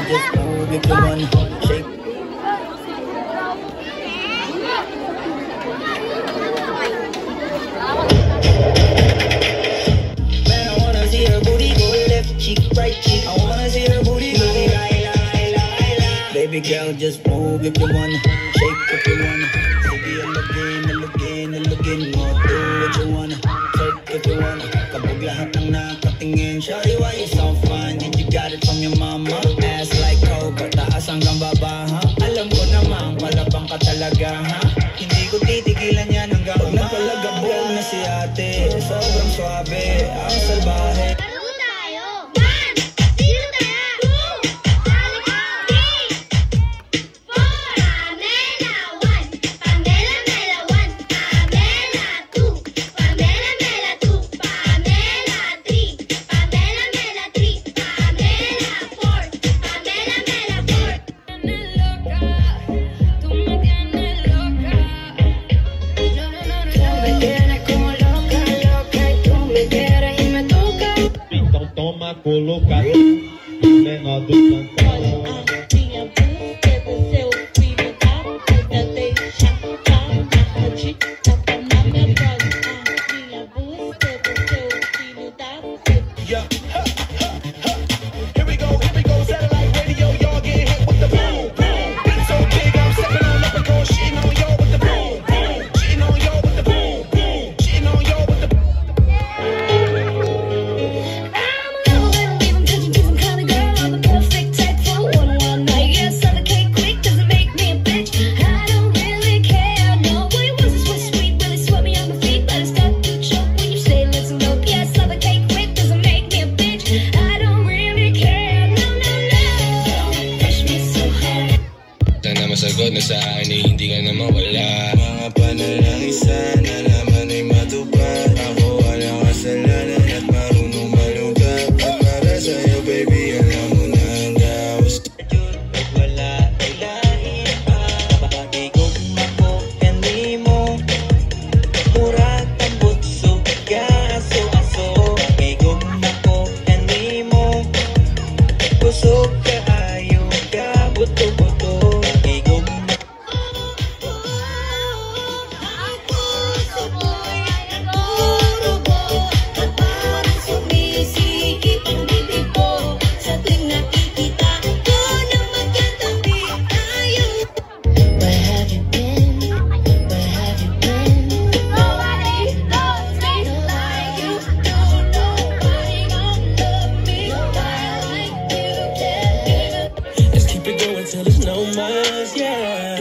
just move if you wanna shake. Man, I wanna see her booty go left cheek, right cheek. I wanna see her booty go la. Baby girl, just move if you wanna shake if you wanna. Sige, alugin mo, do what you wanna. Take if you wanna. Kabog lahat ng nakatingin. Shawty, why you so fine? Did you got it from your mama? Ass like coke, taas hanggang baba, ha? Alam ko naman, palabang ka talaga, ha? Hindi ko titigilan yan hanggang pag napalagabog na si ate. Sobrang swabe, ang salbahe. Colocar menor do cantão. Minha búsqueda, seu filho da puta, deixa a de tapa na minha voz. Minha búsqueda, seu filho da puta. Yeah. Here we go, satellite radio, y'all get hit with the boom, boom. Beat so big, I'm stepping on up and going, shitting on y'all with the boom, boom. Shitting on y'all with the boom, boom. Shitting on y'all with the boom. Masagot na sa akin eh, hindi ka na mawala. Mga panalangin sana naman ay matupad. Ako walang kasalanan at marunong malungkap. At para sa'yo baby, alam mo na ang gawas. At wala ay lahin pa. Baka di ko ako hindi mo. Murat ang butso, kaso-aso. Di ko ako hindi mo. Kusog ka ayaw ka, buto-buto. Till there's no more, yeah.